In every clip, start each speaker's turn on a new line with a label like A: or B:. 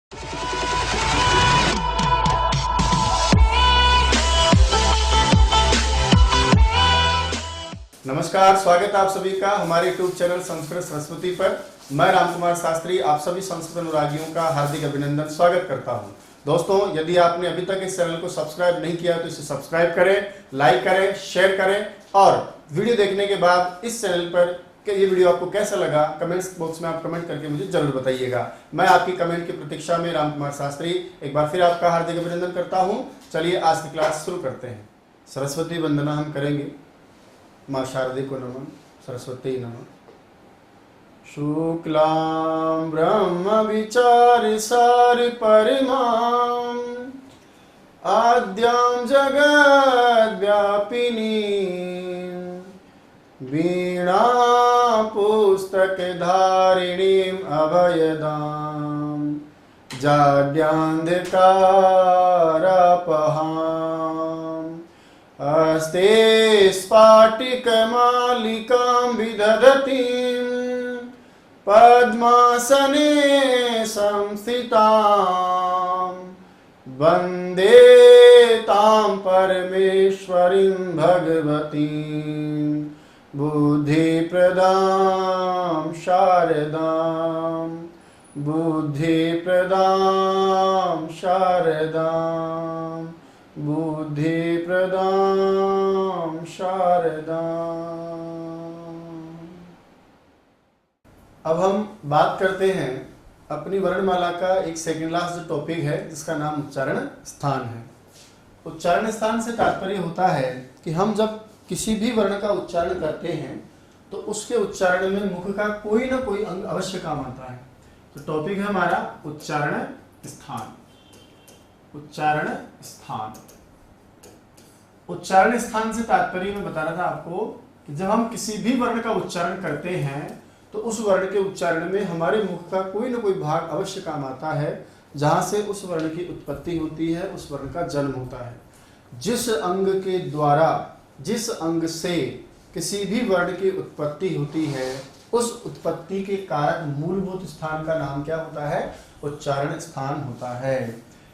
A: नमस्कार, स्वागत है आप सभी का हमारे यूट्यूब चैनल संस्कृत सरस्वती पर। मैं रामकुमार शास्त्री आप सभी संस्कृत अनुरागियों का हार्दिक अभिनंदन स्वागत करता हूं। दोस्तों, यदि आपने अभी तक इस चैनल को सब्सक्राइब नहीं किया तो इसे सब्सक्राइब करें, लाइक करें, शेयर करें और वीडियो देखने के बाद इस चैनल पर कि ये वीडियो आपको कैसा लगा कमेंट्स बॉक्स में आप कमेंट करके मुझे जरूर बताइएगा। मैं आपकी कमेंट की प्रतीक्षा में रामकुमार शास्त्री एक बार फिर आपका हार्दिक अभिनंदन करता हूं। चलिए आज की क्लास शुरू करते हैं। सरस्वती वंदना हम करेंगे। माँ शारदे को नमन, सरस्वती नमः। शुक्लां ब्रह्म विचार सार परिमां आद्यां जगद् व्यापिनीं वीणा पुस्तक धारिणीं अभयदां जाड्यान्धकारपहां अस्ते स्फाटिकमालिकां विदधतीं पद्मासने संस्थितां वन्दे तां परमेश्वरीं भगवतीं बुद्धिप्रदां शारदां बुद्धिप्रदां शारदां बुद्धिप्रदां शारदां। अब हम बात करते हैं अपनी वर्णमाला का एक सेकंड लास्ट जो टॉपिक है जिसका नाम उच्चारण स्थान है। उच्चारण स्थान से तात्पर्य होता है कि हम जब किसी भी वर्ण का उच्चारण करते हैं तो उसके उच्चारण में मुख का कोई ना कोई अंग अवश्य काम आता है। तो टॉपिक है हमारा उच्चारण स्थान। उच्चारण स्थान, उच्चारण स्थान से तात्पर्य मैं बता रहा था आपको कि जब हम किसी भी वर्ण का उच्चारण करते हैं तो उस वर्ण के उच्चारण में हमारे मुख का कोई ना कोई भाग अवश्य काम आता है, जहां से उस वर्ण की उत्पत्ति होती है, उस वर्ण का जन्म होता है। जिस अंग के द्वारा, जिस अंग से किसी भी वर्ण की उत्पत्ति होती है, उस उत्पत्ति के कारक मूलभूत स्थान का नाम क्या होता है? उच्चारण स्थान होता है।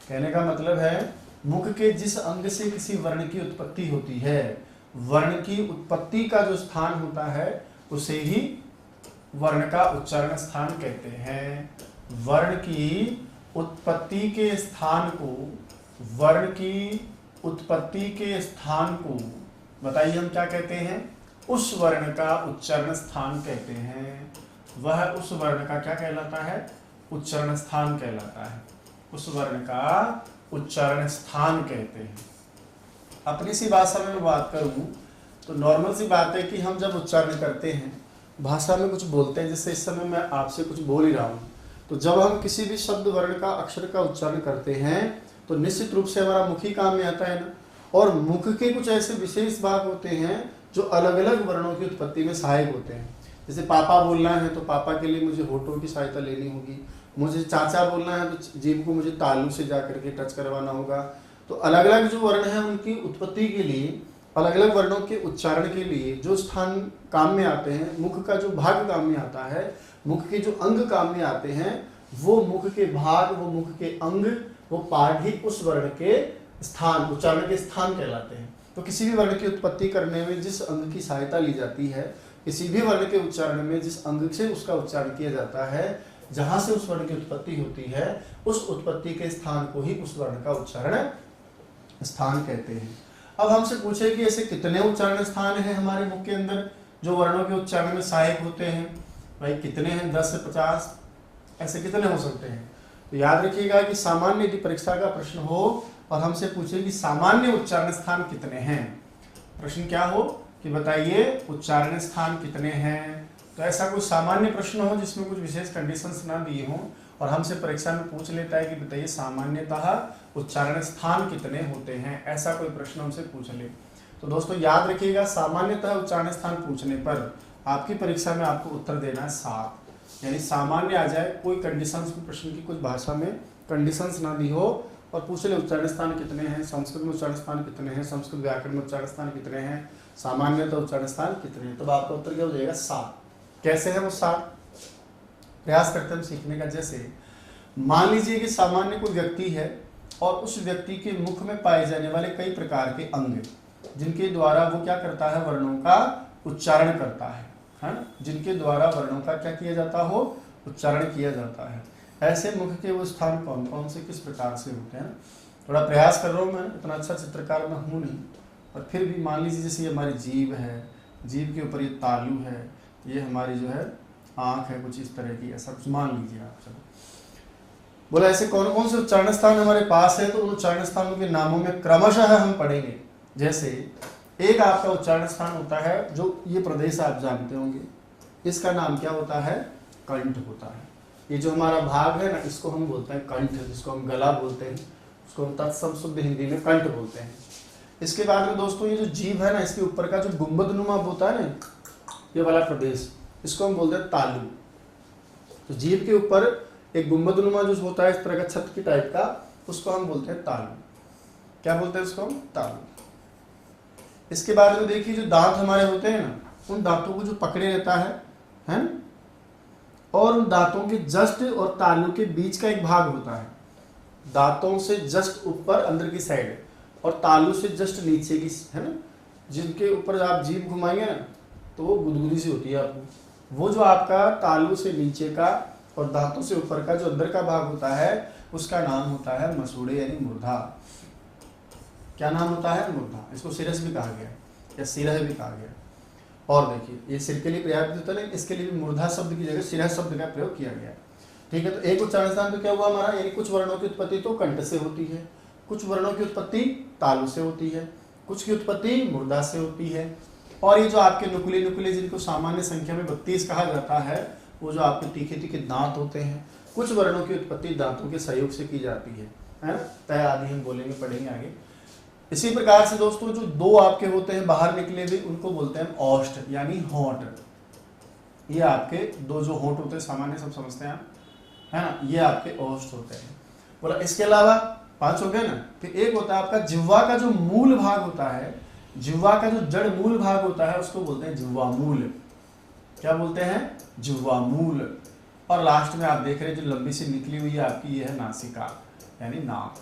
A: कहने का मतलब है मुख के जिस अंग से किसी वर्ण की उत्पत्ति होती है, वर्ण की उत्पत्ति का जो स्थान होता है उसे ही वर्ण का उच्चारण स्थान कहते हैं। वर्ण की उत्पत्ति के स्थान को, वर्ण की उत्पत्ति के स्थान को बताइए हम क्या कहते हैं? उस वर्ण का उच्चारण स्थान कहते हैं। वह उस वर्ण का क्या कहलाता है? उच्चारण स्थान कहलाता है। उस वर्ण का उच्चारण स्थान कहते हैं। अपनी सी भाषा में मैं बात करूं तो नॉर्मल सी बात है कि हम जब उच्चारण करते हैं, भाषा में कुछ बोलते हैं, जैसे इस समय मैं आपसे कुछ बोल ही रहा हूं, तो जब हम किसी भी शब्द वर्ण का अक्षर का उच्चारण करते हैं तो निश्चित रूप से हमारा मुख ही काम में आता है ना। और मुख के कुछ ऐसे विशेष भाग होते हैं जो अलग अलग वर्णों की उत्पत्ति में सहायक होते हैं। जैसे पापा बोलना है तो पापा के लिए मुझे होठों की सहायता लेनी होगी। मुझे चाचा बोलना है तो जीभ को मुझे तालू से जा करके टच करवाना होगा। तो अलग अलग जो वर्ण है उनकी उत्पत्ति के लिए, अलग अलग वर्णों के उच्चारण के लिए जो स्थान काम में आते हैं, मुख का जो भाग काम में आता है, मुख के जो अंग काम में आते हैं, वो मुख के भाग, वो मुख के अंग, वो पार्ट ही उस वर्ण के स्थान, उच्चारण के स्थान कहलाते हैं। तो किसी भी वर्ण की उत्पत्ति करने में जिस अंग की सहायता ली जाती है, किसी भी वर्ण के उच्चारण में जिस अंग से उसका उच्चारण किया जाता है, जहां से उस वर्ण की उत्पत्ति होती है, उस उत्पत्ति के स्थान को ही उस वर्ण का उच्चारण स्थान कहते हैं। अब हमसे पूछे कि ऐसे कितने उच्चारण स्थान हैं हमारे मुख के अंदर जो वर्णों के उच्चारण में सहायक होते हैं? भाई कितने हैं? 10 से 50 ऐसे कितने हो सकते हैं? तो याद रखिएगा कि सामान्य यदि परीक्षा का प्रश्न हो और हमसे पूछे कि सामान्य उच्चारण स्थान कितने हैं, प्रश्न क्या हो कि बताइए उच्चारण स्थान कितने हैं, तो ऐसा कोई सामान्य प्रश्न हो जिसमें कुछ विशेष कंडीशंस ना दिए हों और हमसे परीक्षा में पूछ लेता है कि बताइए सामान्यतः उच्चारण स्थान कितने होते हैं, ऐसा कोई प्रश्न हमसे पूछ ले, तो दोस्तों याद रखिएगा सामान्यतः उच्चारण स्थान पूछने पर आपकी परीक्षा में आपको उत्तर देना है 7। यानी सामान्य आ जाए, कोई कंडीशंस प्रश्न की कुछ भाषा में कंडीशंस ना दी हो और पूछ ले उच्चारण स्थान कितने हैं, संस्कृत में उच्चारण स्थान कितने हैं, संस्कृत व्याकरण में उच्चारण स्थान कितने हैं, सामान्यतः उच्चारण स्थान कितने हैं, तो आपका उत्तर क्या हो जाएगा? 7। कैसे है वो 7? प्रयास करते हैं हम सीखने का। जैसे मान लीजिए कि सामान्य कोई व्यक्ति है और उस व्यक्ति के मुख में पाए जाने वाले कई प्रकार के अंग जिनके द्वारा वो क्या करता है, वर्णों का उच्चारण करता है ना, जिनके द्वारा वर्णों का क्या किया जाता हो, उच्चारण किया जाता है। ऐसे मुख के वो स्थान कौन कौन से किस प्रकार से होते हैं। थोड़ा प्रयास कर रहा हूँ, मैं इतना अच्छा चित्रकार मैं हूँ नहीं, पर फिर भी मान लीजिए जैसे ये हमारी जीभ है, जीभ के ऊपर ये तालु है, ये हमारी जो है आँख है, कुछ इस तरह की, ऐसा कुछ मान लीजिए आप। चलो बोला ऐसे कौन कौन से उच्चारण स्थान हमारे पास है, तो उन उच्चारण स्थानों के नामों में क्रमशः हम पढ़ेंगे। जैसे एक आपका उच्चारण स्थान होता है, जो ये प्रदेश आप जानते होंगे, इसका नाम क्या होता है, कंठ होता है। ये जो हमारा भाग है ना, इसको हम बोलते हैं कंठ, जिसको हम गला बोलते हैं, उसको हम तत्सम शुद्ध हिंदी में कंठ बोलते हैं। इसके बाद में दोस्तों ये जो जीभ है ना, इसके ऊपर का जो गुंबद नुमा होता है ना, ये वाला प्रदेश, इसको हम बोलते हैं तालु। तो जीभ के ऊपर एक गुंबद नुमा जो होता है इस तरह का छत की टाइप का, उसको हम बोलते हैं तालु। क्या बोलते हैं उसको हम, तालु। इसके बाद में देखिए जो दांत हमारे होते हैं ना, उन दांतों को जो पकड़े रहता है ना, और उन दांतों के जस्ट और तालु के बीच का एक भाग होता है, दांतों से जस्ट ऊपर अंदर की साइड और तालु से जस्ट नीचे की, है ना, जिनके ऊपर आप जीभ घुमाएंगे ना तो वो गुदगुदी सी होती है आपको। वो जो आपका तालु से नीचे का और दांतों से ऊपर का जो अंदर का भाग होता है, उसका नाम होता है मसूड़े यानी मूर्धा। क्या नाम होता है, मूर्धा। इसको सिरस भी कहा गया या सिरह भी कहा गया। और देखिए ये सिर के लिए पर्याप्त होता है, इसके लिए भी मूर्धा शब्द की जगह सिरह शब्द का प्रयोग किया गया। ठीक है, तो एक उच्चारण स्थान तो क्या हुआ हमारा, यानी कुछ वर्णों की उत्पत्ति तो कंठ से होती है, कुछ वर्णों की उत्पत्ति तालु से होती है, कुछ की उत्पत्ति मूर्धा से होती है। और ये जो आपके नुकुले नुकुले जिनको सामान्य संख्या में 32 कहा जाता है, वो जो आपके तीखे तीखे दांत होते हैं, कुछ वर्णों की उत्पत्ति दांतों के सहयोग से की जाती है ना, तय आदि हम बोलेंगे, पढ़ेंगे आगे। इसी प्रकार से दोस्तों जो दो आपके होते हैं बाहर निकले हुए, उनको बोलते हैं औष्ठ यानी होंठ। ये आपके दो जो होंठ होते हैं सामान्य सब समझते हैं आप, है ना, ये आपके औष्ठ होते हैं। बोला इसके अलावा 5 हो गए ना। फिर एक होता है आपका जिह्वा का जो मूल भाग होता है, जिह्वा का जो जड़ मूल भाग होता है, उसको बोलते हैं जिह्वा मूल। क्या बोलते हैं, जिह्वा मूल। और लास्ट में आप देख रहे हैं जो लंबी सी निकली हुई है आपकी, ये है नासिका यानी नाक।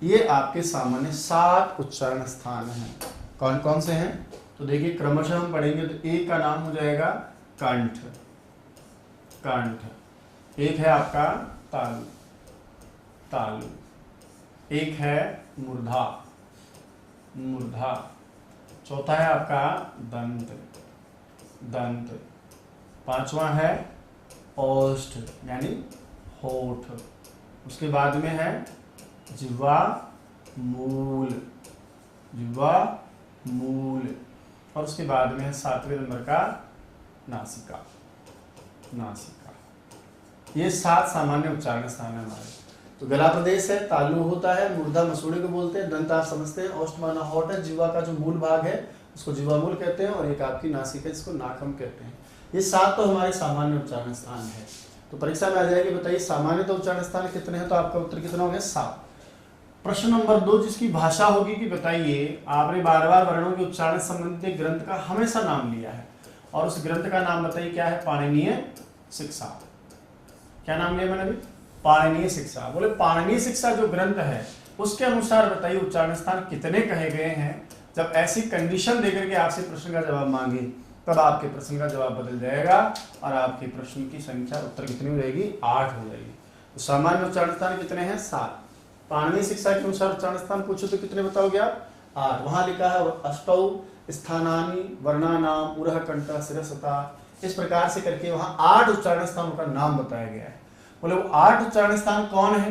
A: ये आपके सामान्य 7 उच्चारण स्थान हैं। कौन कौन से हैं, तो देखिए क्रमशः हम पढ़ेंगे। तो एक का नाम हो जाएगा कंठ, कंठ। एक है आपका तालु, तालु। एक है मूर्धा, मूर्धा। चौथा है आपका दंत, दंत। 5वां है औष्ठ यानी होठ। उसके बाद में है जिह्वा मूल, जिह्वा मूल। और उसके बाद में है 7वें नंबर का नासिका, नासिका। ये 7 सामान्य उच्चारण स्थान है हमारे। तो गला प्रदेश है, तालु होता है, मूर्धा मसूड़े को बोलते हैं, दंत आप समझते हैं, औष्ठ माना होठ है, जिह्वा का जो मूल भाग है उसको जिह्वा मूल कहते हैं, और एक आपकी नासिका जिसको नाक हम कहते हैं। ये 7 तो हमारे सामान्य उच्चारण स्थान है। तो परीक्षा में आ जाएगी, बताइए सामान्य तो उच्चारण स्थान कितने हैं, तो आपका उत्तर कितना हो गया, 7। प्रश्न नंबर 2 जिसकी भाषा होगी कि बताइए आपने बार-बार वर्णों के उच्चारण संबंधित एक ग्रंथ का हमेशा नाम लिया है, और उस ग्रंथ का नाम बताइए क्या है, पाणिनीय शिक्षा। क्या नाम लिया मैंने अभी, पाणिनीय शिक्षा। बोले पाणिनीय शिक्षा जो ग्रंथ है उसके अनुसार बताइए उच्चारण स्थान कितने कहे गए हैं। जब ऐसी कंडीशन देकर के आपसे प्रश्न का जवाब मांगे, तब आपके प्रश्न का जवाब बदल जाएगा और आपके प्रश्न की संख्या उत्तर कितनी हो जाएगी, 8 हो जाएगी। तो सामान्य उच्चारण स्थान कितने हैं, 7। पाणिनीय शिक्षा के अनुसार उच्चारण स्थान पूछो तो कितने बताओगे आप, 8। वहां लिखा है अष्टौ स्थानानि वर्णानाम उरह कंठ शिरसता। इस प्रकार से करके वहां 8 उच्चारण स्थानों का नाम बताया गया है। बोले वो 8 उच्चारण स्थान कौन है,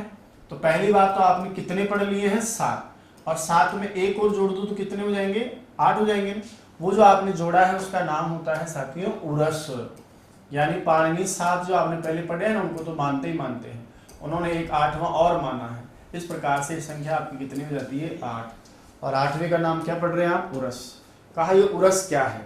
A: तो पहली बात तो आपने कितने पढ़ लिए हैं, 7। और 7 में एक और जोड़ दो तो कितने हो जाएंगे, 8 हो जाएंगे। वो जो आपने जोड़ा है उसका नाम होता है साथियों उरस, यानी पाणिनि 7 जो आपने पहले पढ़े हैं ना, उनको तो मानते ही मानते हैं, उन्होंने एक 8वां और माना है। इस प्रकार से संख्या आपकी कितनी हो जाती है, 8। और 8वें का नाम क्या पढ़ रहे हैं आप, उरस। कहा ये उरस क्या है,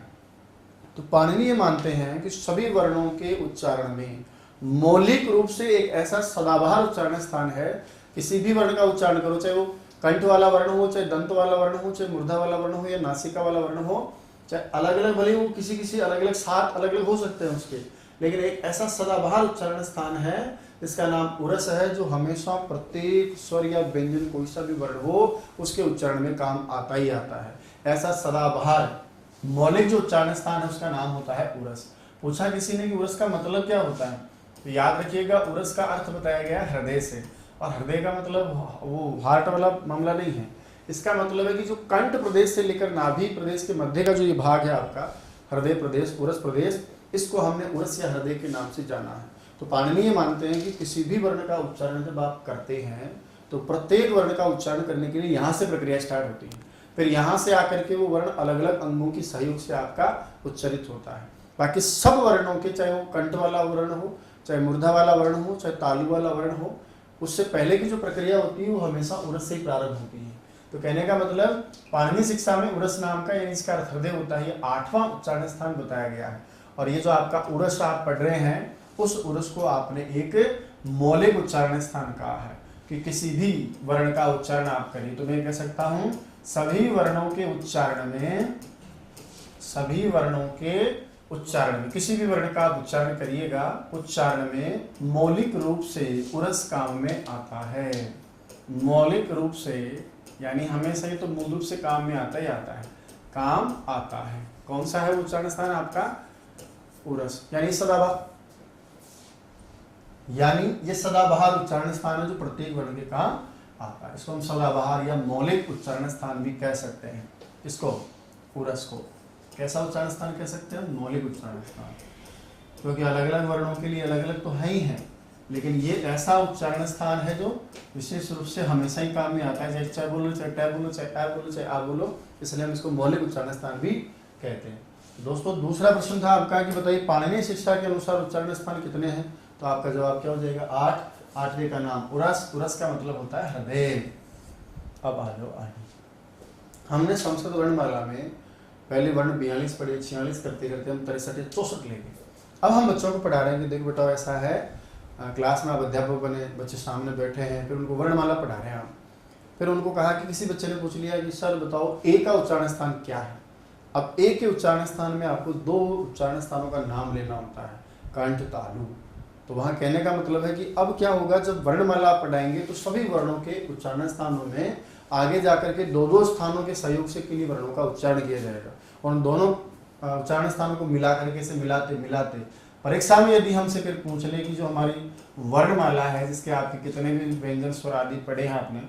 A: तो पाणिनि ये मानते हैं कि सभी वर्णों के उच्चारण में मौलिक रूप से एक ऐसा सदाबहार उच्चारण स्थान है। किसी भी वर्ण का उच्चारण करो, चाहे वो कंठ वाला वर्ण हो, चाहे दंत वाला वर्ण हो, चाहे मूर्धा वाला वर्ण हो, या नासिका वाला वर्ण हो, चाहे अलग अलग भले वो किसी किसी अलग अलग 7 अलग अलग हो सकते हैं उसके, लेकिन एक ऐसा सदाबहार उच्चारण स्थान है इसका नाम उरस है, जो हमेशा प्रत्येक स्वर या व्यंजन कोई सा भी वर्ण हो उसके उच्चारण में काम आता ही आता है। ऐसा सदाबहार मौलिक जो उच्चारण स्थान है उसका नाम होता है उरस। पूछा किसी ने कि उरस का मतलब क्या होता है, तो याद रखिएगा उरस का अर्थ बताया गया हृदय से, और हृदय का मतलब वो हार्ट वाला मामला नहीं है। इसका मतलब है कि जो कंठ प्रदेश से लेकर नाभि प्रदेश के मध्य का जो ये भाग है आपका हृदय प्रदेश, उरस प्रदेश, इसको हमने उरस या हृदय के नाम से जाना है। तो पाणिनि ये मानते हैं कि किसी भी वर्ण का उच्चारण जब आप करते हैं तो प्रत्येक वर्ण का उच्चारण करने के लिए यहाँ से प्रक्रिया स्टार्ट होती है, फिर यहाँ से आकर के वो वर्ण अलग अलग अंगों की सहयोग से आपका उच्चरित होता है। बाकी सब वर्णों के, चाहे वो कंठ वाला वर्ण हो, चाहे मूर्धा वाला वर्ण हो, चाहे तालु वाला वर्ण हो, उससे पहले की जो प्रक्रिया होती है वो हमेशा उरस से ही प्रारंभ होती है। तो कहने का मतलब पाणिनि शिक्षा में उरस नाम का, यानी इसका हृदय होता है, ये 8वां उच्चारण स्थान बताया गया है। और ये जो आपका उरस आप पढ़ रहे हैं, उस उरस को आपने एक मौलिक उच्चारण स्थान कहा है कि किसी भी वर्ण का उच्चारण आप करिए। तो मैं कह सकता हूं सभी वर्णों के उच्चारण में, सभी वर्णों के उच्चारण में किसी भी वर्ण का आप उच्चारण करिएगा, उच्चारण में मौलिक रूप से उरस काम में आता है। मौलिक रूप से यानी हमेशा ही तो मूल रूप से काम में आता ही आता है, काम आता है। कौन सा है उच्चारण स्थान आपका? उरस, यानी सदाबहार, यानी ये सदाबहार उच्चारण स्थान है जो प्रत्येक वर्ण के काम आता है। इसको हम सदाबहार या मौलिक उच्चारण स्थान भी कह सकते हैं। इसको उरस को कैसा उच्चारण स्थान कह सकते हैं? मौलिक उच्चारण स्थान, क्योंकि अलग अलग वर्णों के लिए अलग अलग तो है ही है, लेकिन ये ऐसा उच्चारण स्थान है जो विशेष रूप से हमेशा ही काम में आता है, चाहे बोलो, चाहे टै बोलो, चाहे आ बोलो, चाहे आ बोलो, इसलिए हम इसको मौलिक उच्चारण स्थान भी कहते हैं। दोस्तों दूसरा प्रश्न था आपका कि बताइए पाणिनि शिक्षा के अनुसार उच्चारण स्थान कितने हैं? तो आपका जवाब क्या हो जाएगा? 8। 8वें का नाम उरस, उरस का मतलब होता है हृदय। अब आ जाओ आगे। हमने संस्कृत वर्णमाला में पहले वर्ण 42 पढ़े, 46 करते करते हम 63 या 64 ले गए। अब हम बच्चों को पढ़ा रहे हैं कि देखो बेटा ऐसा है, क्लास में आप अध्यापक बने, बच्चे सामने बैठे हैं, फिर उनको वर्णमाला पढ़ा रहे हैं आप। फिर उनको कहा कि किसी बच्चे ने पूछ लिया कि सर बताओ ए का उच्चारण स्थान क्या है। अब ए के उच्चारण स्थान में आपको 2 उच्चारण स्थानों का नाम लेना होता है, कंठ, तालु। तो वहाँ कहने का मतलब है कि अब क्या होगा, जब वर्णमाला आप पढ़ाएंगे तो सभी वर्णों के उच्चारण स्थानों में आगे जाकर के 2-2 स्थानों के सहयोग से किन्हीं वर्णों का उच्चारण किया जाएगा, और उन दोनों उच्चारण स्थानों को मिला करके से मिलाते मिलाते परीक्षा में यदि हमसे फिर पूछ ले कि जो हमारी वर्णमाला है जिसके आपके कितने भी व्यंजन स्वर आदि पढ़े हैं आपने,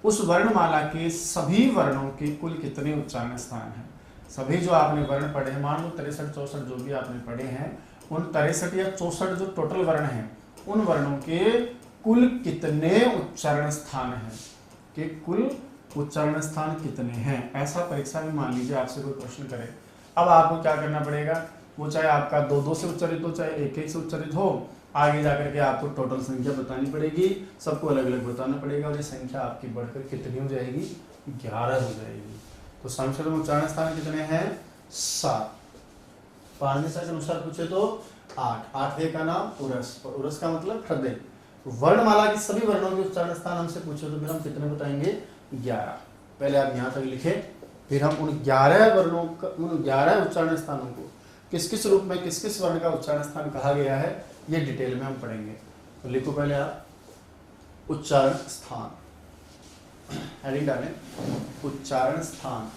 A: उस वर्णमाला के सभी वर्णों के कुल कितने उच्चारण स्थान हैं। सभी जो आपने वर्ण पढ़े हैं, मान लो 63-64 जो भी आपने पढ़े हैं, उन 63 या 64 जो टोटल वर्ण हैं, उन वर्णों के कुल कितने उच्चारण स्थान हैं, कि कुल उच्चारण स्थान कितने हैं। ऐसा परीक्षा में मान लीजिए आपसे कोई प्रश्न करे, अब आपको क्या करना पड़ेगा, वो चाहे आपका 2-2 से उच्चारित हो, चाहे 1-1 से उच्चारित हो, आगे जाकर के आपको टोटल संख्या बतानी पड़ेगी, सबको अलग अलग बताना पड़ेगा, और ये संख्या आपकी बढ़कर कितनी हो जाएगी? 11 हो जाएगी। तो संस्कृत में उच्चारण स्थान कितने हैं? 7। पाणिनि के अनुसार पूछे तो 8। 8वें का नाम उरस, और उरस का मतलब हृदय। वर्णमाला के सभी वर्णों के उच्चारण स्थान हमसे पूछे तो फिर हम कितने बताएंगे? 11। पहले आप यहाँ तक लिखे, फिर हम उन 11 वर्णों का, उन 11 उच्चारण स्थानों को किस किस रूप में किस किस वर्ण का उच्चारण स्थान कहा गया है, ये डिटेल में हम पढ़ेंगे। तो लिखो पहले आप उच्चारण स्थान, हेडिंग डालें उच्चारण स्थान,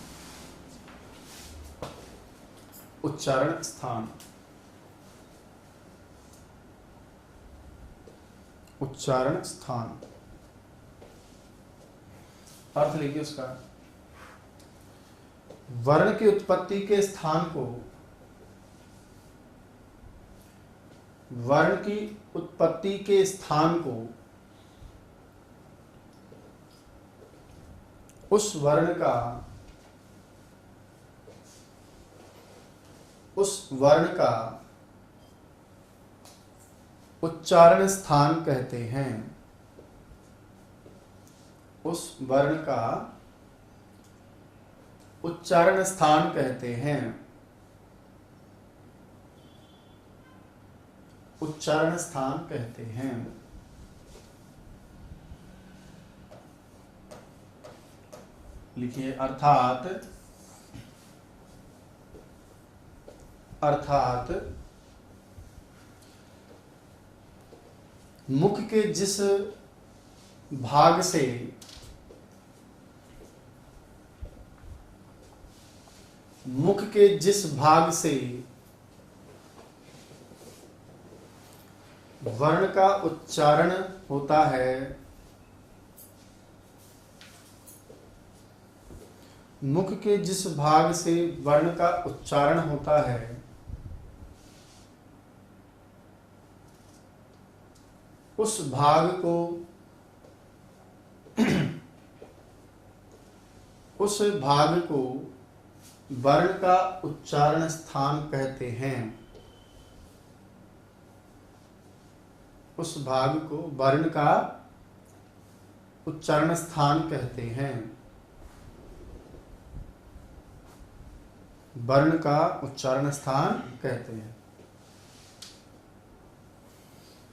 A: उच्चारण स्थान, उच्चारण स्थान। अर्थ लिखिए उसका, वर्ण की उत्पत्ति के स्थान को, वर्ण की उत्पत्ति के स्थान को उस वर्ण का उच्चारण स्थान कहते हैं। उस वर्ण का उच्चारण स्थान कहते हैं। उच्चारण स्थान कहते हैं। लिखिए अर्थात मुख के जिस भाग से वर्ण का उच्चारण होता है, मुख के जिस भाग से वर्ण का उच्चारण होता है उस भाग को वर्ण का उच्चारण स्थान कहते हैं। उस भाग को वर्ण का उच्चारण स्थान कहते हैं। वर्ण का उच्चारण स्थान कहते हैं।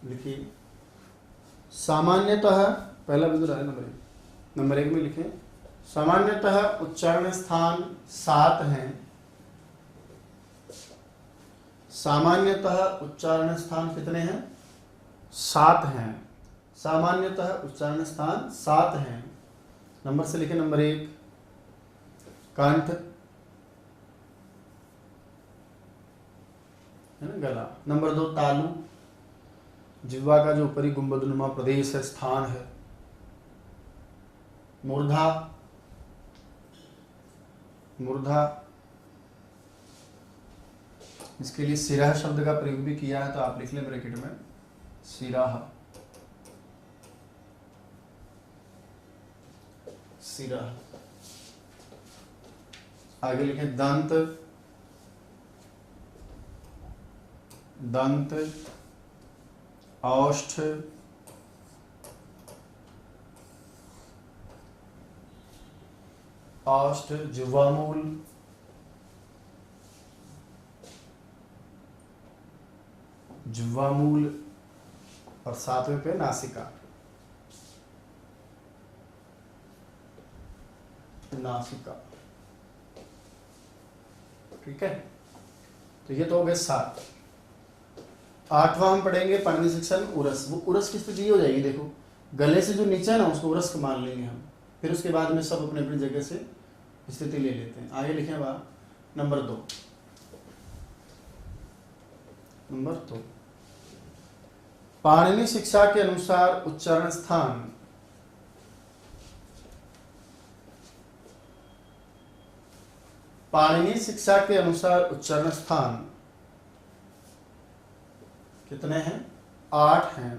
A: लिखिए, सामान्यतः, पहला बिंदु है नंबर 1 में लिखें, सामान्यतः उच्चारण स्थान 7 हैं। सामान्यतः उच्चारण स्थान कितने हैं? 7 हैं। सामान्यतः उच्चारण स्थान 7 हैं। नंबर से लिखें, नंबर 1 कंठ, है ना, गला। नंबर 2 तालु, जिह्वा का जो ऊपरी गुंबदनुमा प्रदेश है, स्थान है। मूर्धा, इसके लिए सिरह शब्द का प्रयोग भी किया है, तो आप लिख लें ब्रैकेट में सिरह। आगे लिखें दंत, औष्ठ, जिह्वामूल, और 7वें पे नासिका। ठीक है, तो ये तो हो गए 7। 8वां हम पढ़ेंगे पाणिनि शिक्षा में उरस। वो उरस की स्थिति हो जाएगी, देखो गले से जो नीचे है ना उसको उरस मान लेंगे हम, फिर उसके बाद में सब अपने अपनी जगह से स्थिति ले लेते हैं। आगे लिखें अब नंबर 2। पाणिनि शिक्षा के अनुसार उच्चारण स्थान कितने हैं? 8 हैं।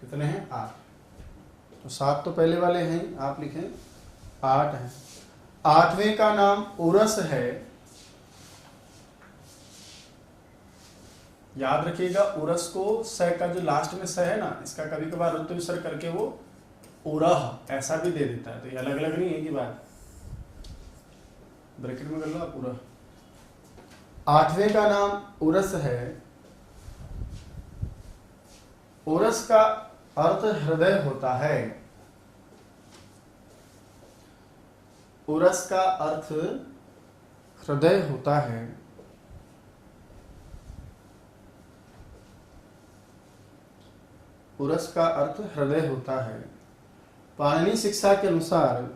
A: कितने हैं? 8। तो 7 तो पहले वाले हैं, आप लिखें 8 हैं। 8वें का नाम उरस है। याद रखिएगा, उरस को स का जो लास्ट में स है ना, इसका कभी कभार रुत्व विसर्ग करके वो उरह ऐसा भी दे देता है, तो ये अलग अलग नहीं है कि बात, ब्रैकेट में कर लो आप उरह। 8वें का नाम उरस है। उरस का अर्थ हृदय होता है। उरस का अर्थ हृदय होता है। उरस का अर्थ हृदय होता है। पाणिनीय शिक्षा के अनुसार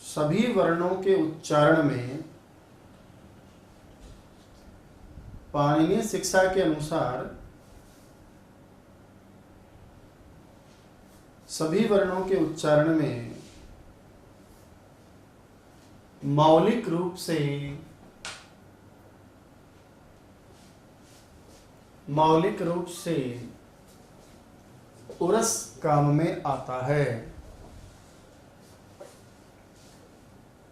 A: सभी वर्णों के उच्चारण में पाणिनीय शिक्षा के अनुसार सभी वर्णों के उच्चारण में मौलिक रूप से उरस काम में आता है।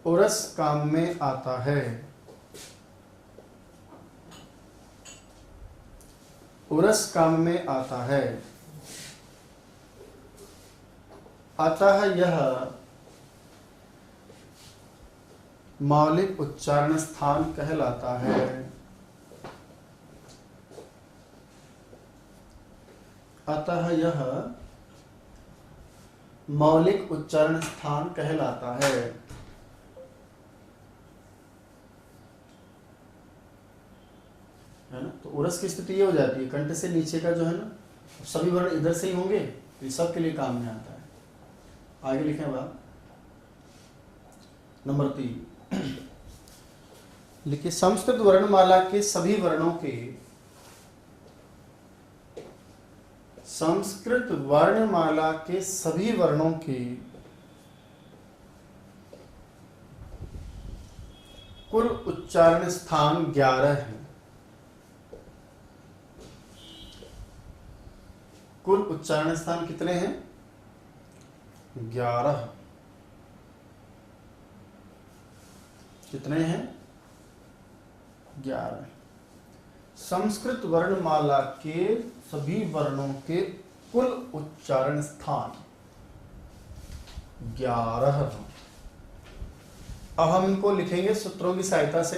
A: उरस काम में आता है। उरस काम में आता है। अतः यह मौलिक उच्चारण स्थान कहलाता है। अतः यह मौलिक उच्चारण स्थान कहलाता है ना। तो उरस की स्थिति ये हो जाती है, कंठ से नीचे का जो है ना, सभी वर्ण इधर से ही होंगे, तो ये सब के लिए काम में आता है। आगे लिखें बात नंबर 3, लिखिए संस्कृत वर्णमाला के सभी वर्णों के, संस्कृत वर्णमाला के सभी वर्णों के कुल उच्चारण स्थान 11 हैं। कुल उच्चारण स्थान कितने हैं? 11। कितने हैं? 11। संस्कृत वर्णमाला के सभी वर्णों के कुल उच्चारण स्थान 11 हैं। अब हम इनको लिखेंगे सूत्रों की सहायता से।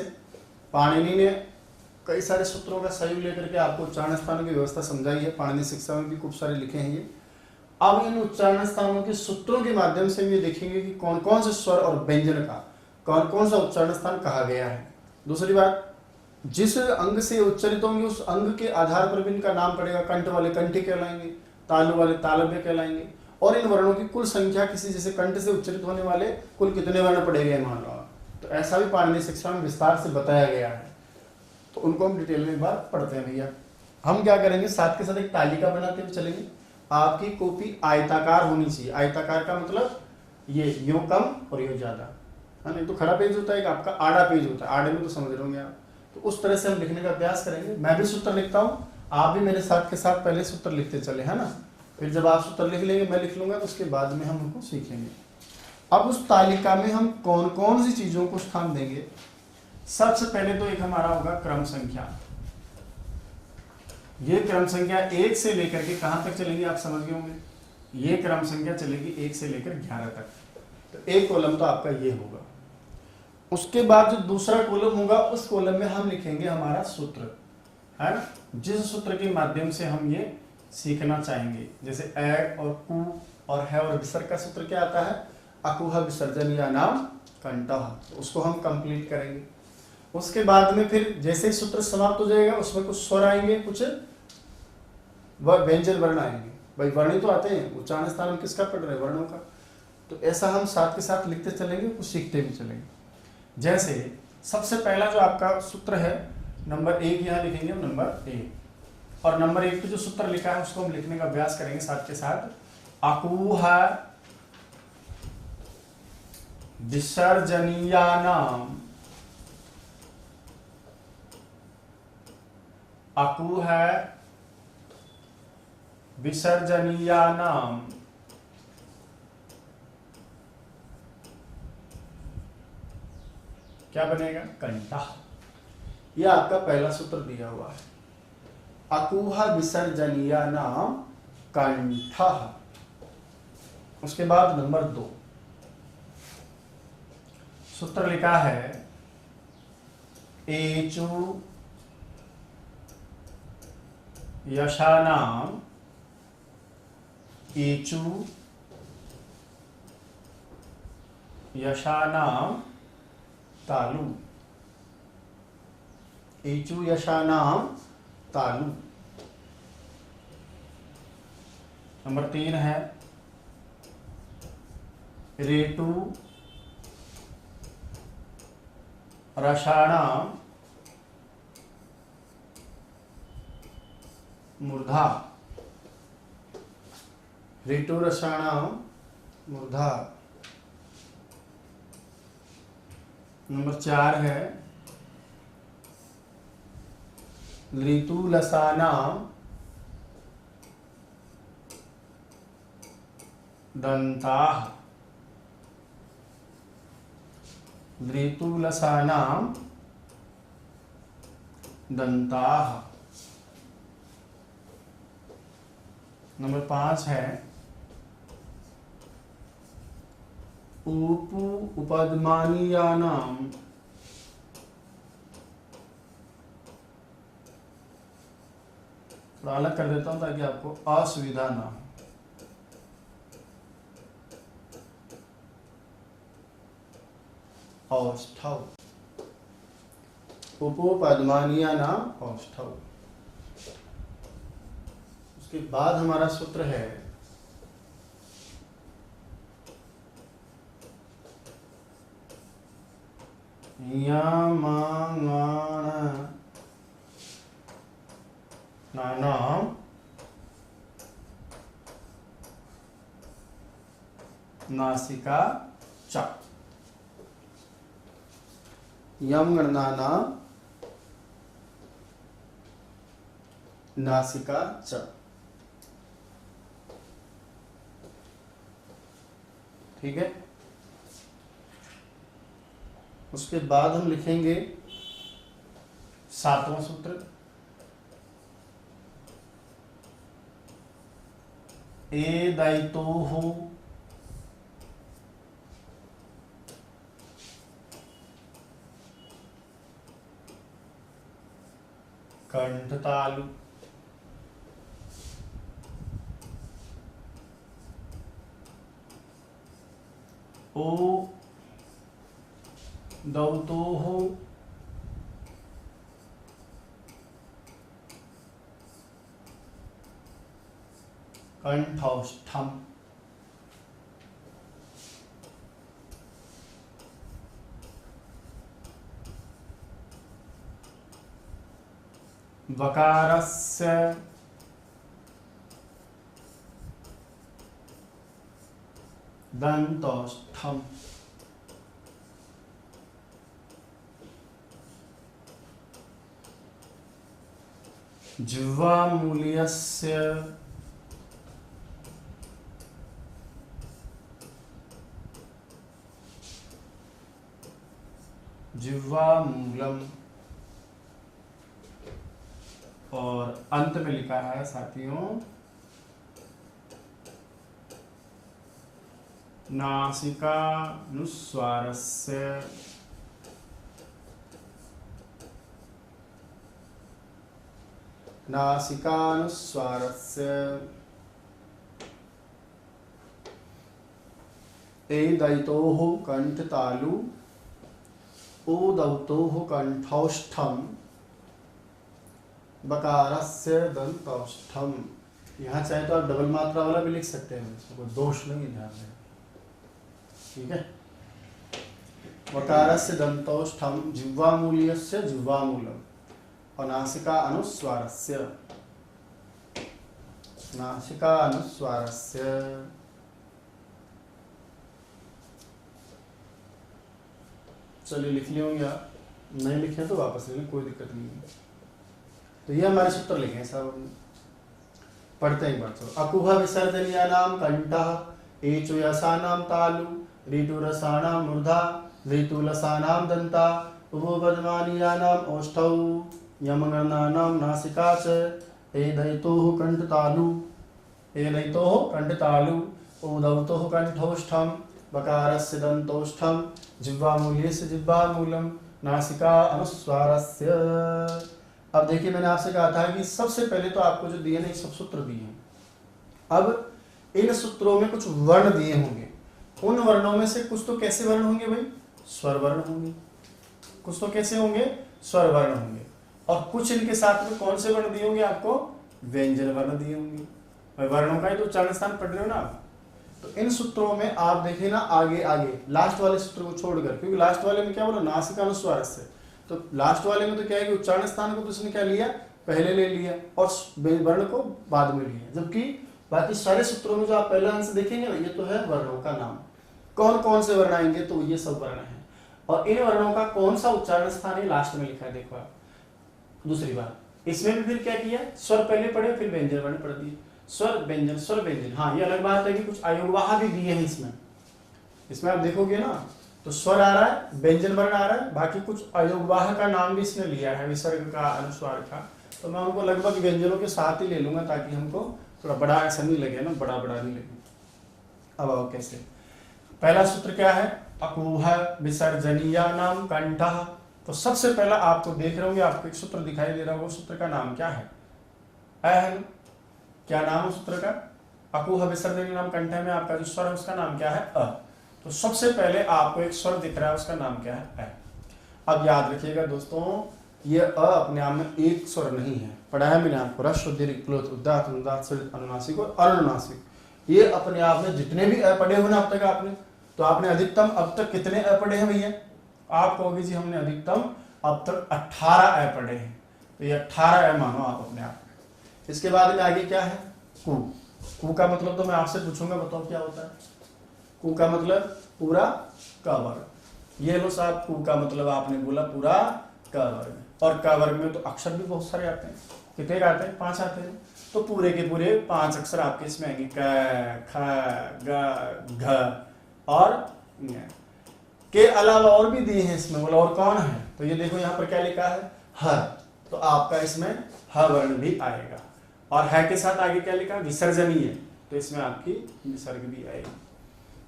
A: पाणिनि ने कई सारे सूत्रों का सहयोग लेकर के आपको उच्चारण स्थानों की व्यवस्था समझाई है। पाणिनि शिक्षा में भी खूब सारे लिखे हैं ये। अब इन उच्चारण स्थानों के सूत्रों के माध्यम से ये देखेंगे कि कौन कौन से स्वर और व्यंजन का कौन कौन सा उच्चारण स्थान कहा गया है। दूसरी बात, जिस अंग से उच्चरित होंगे उस अंग के आधार पर भी इनका नाम पड़ेगा। कंठ वाले कंठी कहलाएंगे, तालु वाले तालव्य कहलाएंगे। और इन वर्णों की कुल संख्या, किसी जैसे कंठ से उच्चरित होने वाले कुल कितने वर्ण पड़ेंगे मान लो, तो ऐसा भी पाणिनि शिक्षा में विस्तार से बताया गया है। तो उनको हम डिटेल में एक बार पढ़ते हैं भैया। हम क्या करेंगे, साथ के साथ एक तालिका बनाते हुए चलेंगे। आपकी कॉपी आयताकार होनी चाहिए। आयताकार का मतलब ये यूं कम और यूं ज्यादा, नहीं तो खड़ा पेज होता है, एक आपका आड़ा पेज होता है। आड़े में तो समझ रहे होंगे आप। तो उस तरह से हम लिखने का अभ्यास करेंगे। मैं भी सूत्र लिखता हूँ, आप भी मेरे साथ के साथ पहले सूत्र लिखते चले, है ना। फिर जब आप सूत्र लिख लेंगे, मैं लिख लूंगा, तो उसके बाद में हम उनको सीखेंगे। अब उस तालिका में हम कौन कौन सी चीजों को स्थान देंगे। सबसे पहले तो एक हमारा होगा क्रम संख्या। ये क्रम संख्या 1 से लेकर के कहां तक चलेगी आप समझ गए होंगे। ये क्रम संख्या चलेगी 1 से लेकर 11 तक। तो एक कॉलम तो आपका ये होगा। उसके बाद जो दूसरा कॉलम होगा, उस कॉलम में हम लिखेंगे हमारा सूत्र, है ना, जिस सूत्र के माध्यम से हम ये सीखना चाहेंगे। जैसे ए और कु और है और विसर्ग का सूत्र क्या आता है, अकुह विसर्जन या नाम कंठः। तो उसको हम कंप्लीट करेंगे। उसके बाद में फिर जैसे ही सूत्र समाप्त हो जाएगा, उसमें कुछ स्वर आएंगे, कुछ व्यंजन वर्ण आएंगे। भाई वर्ण तो आते हैं, उच्चारण स्थान हम किसका पढ़ रहे हैं, वर्णों का। तो ऐसा हम साथ के साथ लिखते चलेंगे, कुछ सीखते भी चलेंगे। जैसे सबसे पहला जो आपका सूत्र है नंबर 1, यहाँ लिखेंगे हम नंबर 1। और नंबर 1 पे जो सूत्र लिखा है उसको हम लिखने का अभ्यास करेंगे साथ के साथ। अकुह विसर्जनीयानाम, अकुह विसर्जनीयानाम क्या बनेगा, कंठः। यह आपका पहला सूत्र दिया हुआ है, अकुह विसर्जनीयानाम कंठः। उसके बाद नंबर 2 सूत्र लिखा है एचु यशानाम, एचु यशानाम तालु, एचु यशानाम तालु। नंबर 3 है रेटु रसाणाम मूर्धा, रेटु रसाणाम मूर्धा। नंबर 4 है ऋतुलसानाम दंताः, ऋतुलसानाम दंताः। नंबर 5 है उपु उपद्मानीयानाम, थोड़ा अलग कर देता हूं ताकि आपको असुविधा ना हो। औष्ठव, उपपद्मानीय नाम औष्ठव। उसके बाद हमारा सूत्र है यमांगण नाम नासिका च। यम गणना नासिका च। ठीक है। उसके बाद हम लिखेंगे 7वां सूत्र, ए दायित्वः कंठतालु। ओ दौतोः कंठौष्ठम। वकारस्य दन्तौष्ठम। जिह्वामूल्यस्य जिह्वामूलम। और अंत में लिखा है साथियों नासिकानुस्वारस्य नासिकानुस्वारस्य एदैतोः कंठतालु ओदौतोः कंठौष्ठम बकारस्य दंतौष्ठम। यहाँ चाहे तो आप डबल मात्रा वाला भी लिख सकते हैं, इसमें कोई दोष नहीं, ध्यान दें। ठीक है। वकारस्य दंतौष्ठम जिह्वामूल्यस्य जिह्वामूलम और नासिका अनुस्वारस्य नासिका अनुस्वारस्य। चलिए लिख लिए होंगे आप, नहीं लिखे तो वापस ले लें, कोई दिक्कत नहीं है। तो ये हमारे सूत्र लिखे हैं सब, पढ़ते ही पढ़ते। अकुह विसर्जनीय नाम कंठः एचु यसानाम तालु ऋतु रसानाम मूर्धा ऋतु लसानाम दंता उपपद्मानीयानाम औष्ठौ यमगणानाम नासिका च एदैतोः कंठतालु एदैतोः कंठतालु ओदौतोः कंठौष्ठम बकारस्य दंतौष्ठम जिह्वामूल्यस्य जिह्वामूलम नासिका अनुस्वारस्य। अब देखिए मैंने आपसे कहा था कि सबसे पहले तो आपको जो दिए ना सब सूत्र दिए हैं। अब इन सूत्रों में कुछ वर्ण दिए होंगे, उन वर्णों में से कुछ तो कैसे वर्ण होंगे भाई, स्वर वर्ण होंगे। कुछ तो कैसे होंगे, स्वर वर्ण होंगे। और कुछ इनके साथ में कौन से वर्ण दिए होंगे आपको, व्यंजन वर्ण दिए होंगे। वर्णों का ही तो उच्चारण स्थान पढ़ रहे हो ना आप। तो इन सूत्रों में आप देखिए ना आगे आगे लास्ट वाले सूत्र को छोड़कर, क्योंकि लास्ट वाले में क्या बोला नासिकानुस्वारस्य, तो लास्ट वाले में तो क्या है कि उच्चारण स्थान को तो उसने क्या लिया, पहले ले लिया और वर्ण को बाद में लिया। जबकि बाकी सारे सूत्रों में जो आप पहला अंश देखेंगे ना, ये तो है वर्णों का नाम। कौन कौन से वर्ण आएंगे, तो ये सब वर्ण है। और इन वर्णों का कौन सा उच्चारण स्थान है लास्ट में लिखा है, देखो आप। दूसरी बात इसमें भी फिर क्या किया, स्वर पहले पढ़े फिर व्यंजन वर्ण पढ़ दिए। स्वर व्यंजन। हाँ ये अलग बात है कि कुछ अयोगवाह भी दिए हैं इसमें आप देखोगे ना, तो स्वर आ रहा है, व्यंजन वर्ण आ रहा है, बाकी कुछ अयोगवाह का नाम भी इसने लिया है, विसर्ग का, अनुस्वार का। तो मैं उनको लगभग व्यंजनों के साथ ही ले लूंगा ताकि हमको थोड़ा बड़ा ऐसा नहीं लगे ना, बड़ा नहीं लगे। अब आओ कैसे, पहला सूत्र क्या है, अकुह विसर्जनीया नाम कंठः। तो सबसे पहला आपको देख रहे होंगे, आपको एक सूत्र दिखाई दे रहा होगा, सूत्र का नाम क्या है, है ना? क्या नाम है सूत्र का? अकुह विसर्जनीय नाम कंठ में आपका जो स्वर है उसका नाम क्या है? अ। तो सबसे पहले आपको एक स्वर दिख रहा है, उसका नाम क्या है? अ। अब याद रखिएगा दोस्तों, ये अ अपने आप में एक स्वर नहीं है। पढ़ा है मैंने आपको, ह्रस्व दीर्घ क्लोथ उदात्त अनुदात्त सलित अनुनासिक और अनुनासिक, ये अपने आप में जितने भी अ पढ़े हो ना अब तक आपने, तो आपने अधिकतम अब तक कितने अ पढ़े हैं भैया? आप कहोगे जी हमने अधिकतम अब तक 18 अ पढ़े हैं। तो ये 18 अ मानो आप अपने आप में। इसके बाद में आगे क्या है? कु। कु का मतलब तो मैं आपसे पूछूंगा, बताओ क्या होता है? कु का मतलब पूरा क वर्ग। ये लो साहब, कु का मतलब आपने बोला पूरा क वर्ग। और क वर्ग में तो अक्षर भी बहुत सारे आते हैं। कितने आते हैं? 5 आते हैं। तो पूरे के पूरे 5 अक्षर आपके इसमें आएंगे, क, ख, ग, घ और ङ। के अलावा और भी दिए हैं इसमें, बोला और कौन है? तो ये देखो यहाँ पर क्या लिखा है? ह। तो आपका इसमें ह वर्ण भी आएगा। और है के साथ आगे क्या लिखा? विसर्जनीय, तो इसमें आपकी विसर्ग भी आएगी।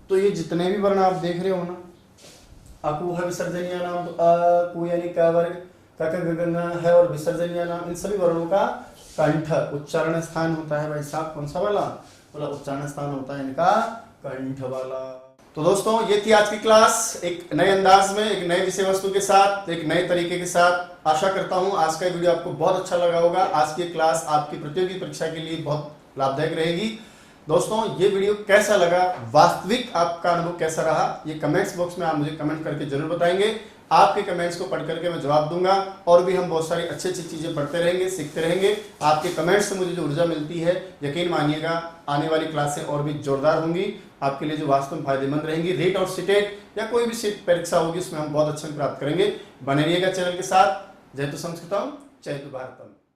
A: तो ये जितने भी वर्ण आप देख रहे हो ना, अकुह विसर्जनीय नाम, तो अ, कु यानी क वर्ग, क, ख, ग, घ है और विसर्जनीय नाम, इन सभी वर्णों का कंठ उच्चारण स्थान होता है भाई साहब। कौन सा वाला? बोला उच्चारण स्थान होता है इनका कंठ वाला। तो दोस्तों ये थी आज की क्लास, एक नए अंदाज में, एक नए विषय वस्तु के साथ, एक नए तरीके के साथ। आशा करता हूं आज का वीडियो आपको बहुत अच्छा लगा होगा। आज की क्लास आपकी प्रतियोगी परीक्षा के लिए बहुत लाभदायक रहेगी। दोस्तों ये वीडियो कैसा लगा, वास्तविक आपका अनुभव कैसा रहा, ये कमेंट्स बॉक्स में आप मुझे कमेंट करके जरूर बताएंगे। आपके कमेंट्स को पढ़ करके मैं जवाब दूंगा, और भी हम बहुत सारी अच्छी अच्छी चीजें पढ़ते रहेंगे, सीखते रहेंगे। आपके कमेंट्स से मुझे जो ऊर्जा मिलती है, यकीन मानिएगा आने वाली क्लासें और भी जोरदार होंगी, आपके लिए जो वास्तव में फायदेमंद रहेंगी। रीट और सीटेट या कोई भी सीट परीक्षा होगी उसमें हम बहुत अच्छा प्राप्त करेंगे। बने रहिएगा चैनल के साथ। जय तो संस्कृतम, जय तो भारतम।